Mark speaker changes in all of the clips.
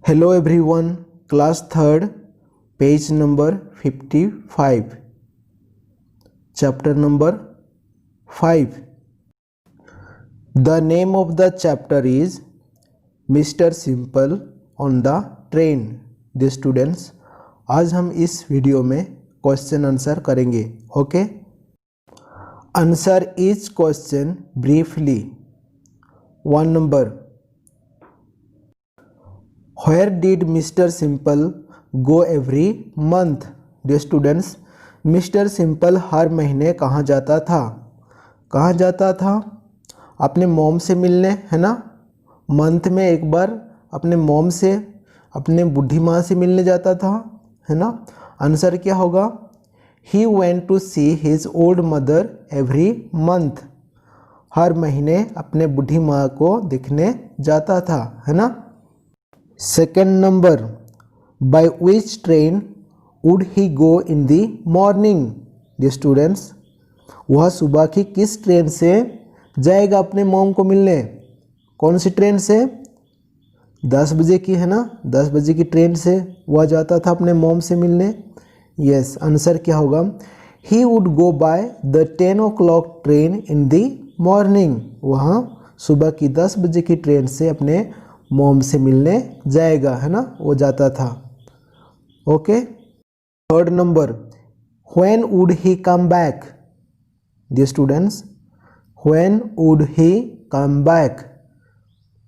Speaker 1: Hello everyone, class 3rd, page number 55, chapter number 5. The name of the chapter is Mr. Simple on the Train. The students, आज हम इस video में question answer करेंगे. Okay, answer each question briefly. 1 number, Where did Mr. Simple go every month? Dear students, Mr. Simple हर महीने कहाँ जाता था? कहाँ जाता था? अपने मॉम से मिलने, है ना. मंथ में एक बार अपने मॉम से, अपने बूढ़ी माँ से मिलने जाता था, है ना. आंसर क्या होगा? He went to see his old mother every month. हर महीने अपने बूढ़ी माँ को दिखने जाता था, है ना. Second number, by which train would he go in the morning? Dear students, वह सुबह की किस ट्रेन से जाएगा अपने मॉम को मिलने? कौन सी ट्रेन से? 10 बजे की, है ना. 10 बजे की ट्रेन से वह जाता था अपने मॉम से मिलने. यस, आंसर क्या होगा? He would go by the 10 o'clock train in the morning. वहाँ सुबह की 10 बजे की ट्रेन से अपने मॉम से मिलने जाएगा, है ना. वो जाता था. Okay. Third number, when would he come back? Dear students, when would he come back?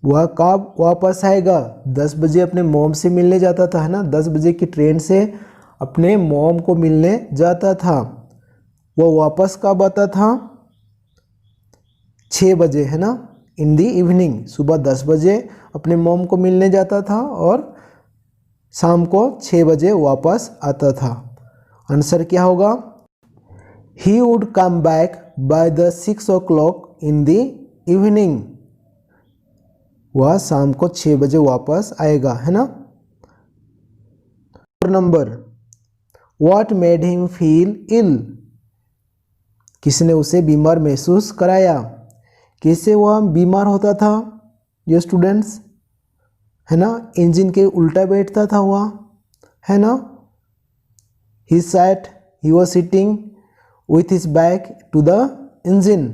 Speaker 1: वह कब वापस आएगा? 10 बजे अपने मॉम से मिलने जाता था, है ना. 10 बजे की ट्रेन से अपने मॉम को मिलने जाता था. वो वापस कब आता था? 6 बजे, है ना. इन दी इवनिंग, सुबह 10 बजे अपने मॉम को मिलने जाता था और शाम को 6 बजे वापस आता था. आंसर क्या होगा? He would come back by the 6 o'clock in the evening. वह शाम को 6 बजे वापस आएगा, है ना. Number, What made him feel ill? किसने उसे बीमार महसूस कराया? कैसे वह बीमार होता था? ये स्टूडेंट्स, है ना. इंजन के उल्टा बैठता था वह, है ना. he was sitting with his back to the engine,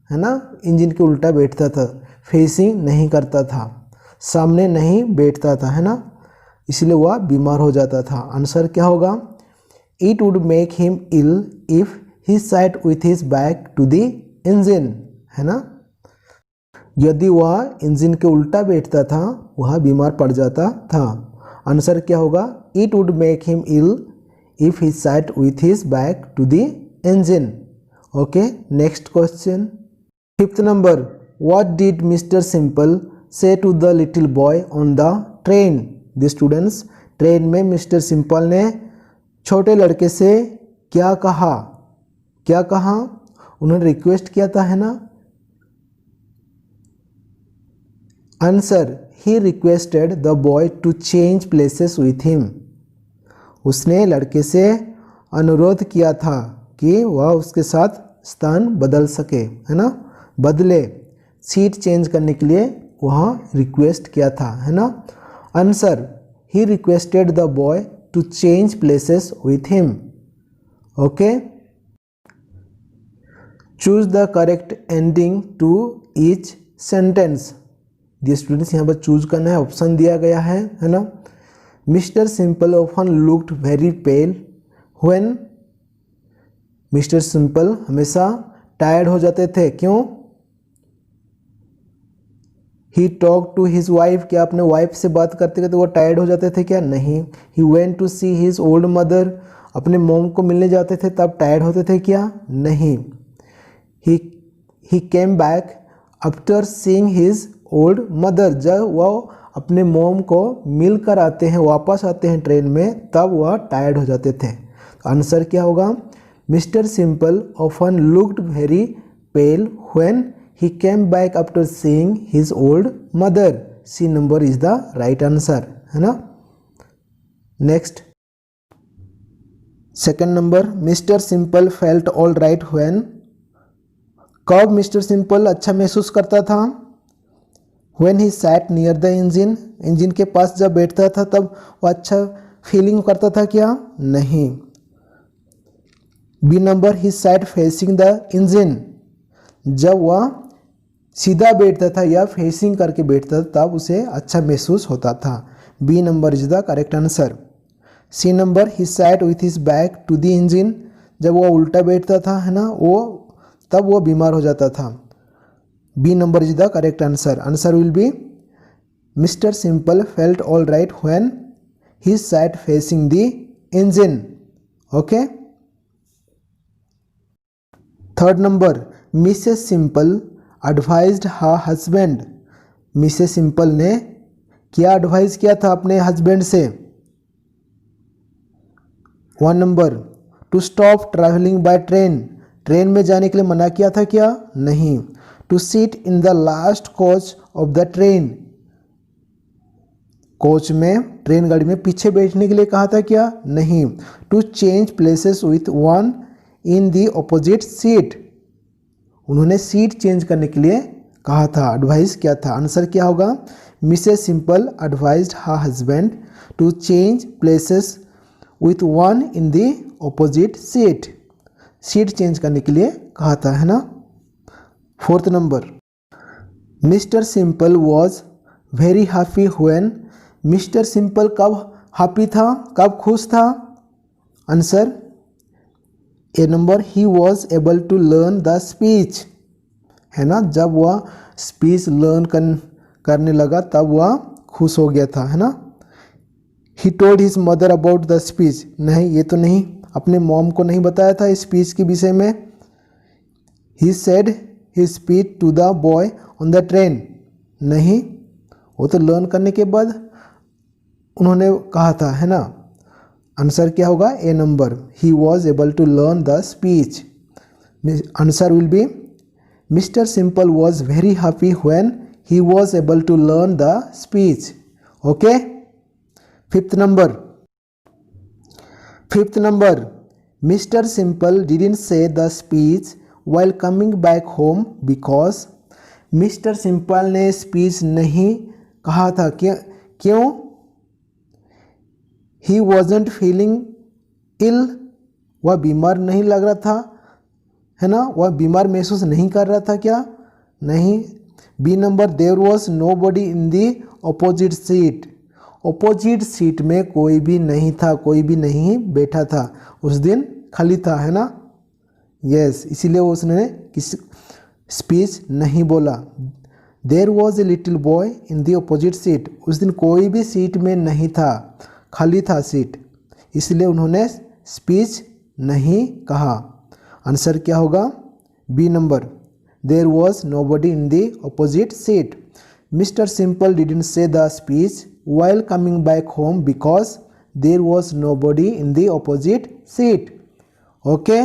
Speaker 1: है ना. इंजन के उल्टा बैठता था, फेसिंग नहीं करता था, सामने नहीं बैठता था, है ना. इसलिए वह बीमार हो जाता था. आंसर क्या होगा? It would make him ill if he sat with his back to the engine, है ना. यदि वह इंजन के उल्टा बैठता था वह बीमार पड़ जाता था. आंसर क्या होगा? It would make him ill if he sat with his back to the engine. Okay, next question. Fifth number, what did Mr. Simple say to the little boy on the train? The students, train में mister simple ने छोटे लड़के से क्या कहा? क्या कहा? उन्होंने रिक्वेस्ट किया था, है ना. Answer, he requested the boy to change places with him. उसने लड़के से अनुरोध किया था कि वह उसके साथ स्थान बदल सके, है ना. बदले, सीट चेंज करने के लिए वह रिक्वेस्ट किया था, है ना. Answer, he requested the boy to change places with him. Okay. Choose the correct ending to each sentence. The students, यहाँ पर चूज करना है, ऑप्शन दिया गया है ना. Mister Simple often looked very pale when. Mister Simple हमेशा tired हो जाते थे, क्यों? He talk to his wife, क्या अपने वाइफ से बात करते करते वो टायर्ड हो जाते थे क्या? नहीं. He went to see his old mother, अपने मॉम को मिलने जाते थे तब टायर्ड होते थे क्या? नहीं. He came back after seeing his old mother, जब वह अपने मॉम को मिल कर आते हैं, वापस आते हैं ट्रेन में, तब वह टायर्ड हो जाते थे. आंसर क्या होगा? Mister Simple often looked very pale when he came back after seeing his old mother. C number is the right answer, है ना. Next, second number, mister Simple felt all right when. कब Mister Simple अच्छा महसूस करता था? When he sat near the engine, engine के पास जब बैठता था तब वो अच्छा फीलिंग करता था क्या? नहीं। B number, he sat facing the engine, जब वह सीधा बैठता था या फेसिंग करके बैठता था तब उसे अच्छा महसूस होता था। B number is the correct answer. C number, he sat with his back to the engine, जब वो उल्टा बैठता था है ना, वो तब वो बीमार हो जाता था। B number is the correct answer. Answer will be mister Simple felt all right when he sat facing the engine. Okay. Third number, Mrs Simple advised her husband, Mrs Simple ने क्या एडवाइस किया था अपने husband से? 1 number, to stop travelling by train, train में जाने के लिए मना किया था क्या? नहीं। To sit in the last coach of the train, coach में ट्रेन गाड़ी में पीछे बैठने के लिए कहा था क्या? नहीं। To change places with one in the opposite seat, उन्होंने सीट चेंज करने के लिए कहा था, एडवाइस किया था। आंसर क्या होगा? Mrs Simple advised her husband to change places with one in the opposite seat, seat change करने के लिए कहा था, है ना। Fourth number, mister simple was very happy when, Mister Simple कब हैप्पी था, कब खुश था? Answer A number, he was able to learn the speech, है ना, जब वह स्पीच लर्न करने लगा तब वह खुश हो गया था, है ना। He told his mother about the speech, नहीं ये तो नहीं, अपने मॉम को नहीं बताया था स्पीच के विषय में। He said his speech to the boy on the train, नहीं, वो तो लर्न करने के बाद उन्होंने कहा था, है ना। आंसर क्या होगा? A number, he was able to learn the speech. Answer will be mister simple was very happy when he was able to learn the speech. Okay. Fifth number, mister simple didn't say the speech while coming back home because, mister simple ने speech नहीं कहा था, क्यों? He wasn't feeling इल, वह बीमार नहीं लग रहा था, है ना, वह बीमार महसूस नहीं कर रहा था क्या? नहीं। B number, there was nobody in the opposite seat, opposite seat में कोई भी नहीं था, कोई भी नहीं बैठा था, उस दिन खाली था, है ना। यस, इसीलिए उसने किसी स्पीच नहीं बोला। There was a little boy in the opposite seat, उस दिन कोई भी सीट में नहीं था, खाली था सीट, इसलिए उन्होंने स्पीच नहीं कहा। आंसर क्या होगा? B number, there was nobody in the opposite seat. Mister simple didn't say the speech while coming back home because there was nobody in the opposite seat. Okay.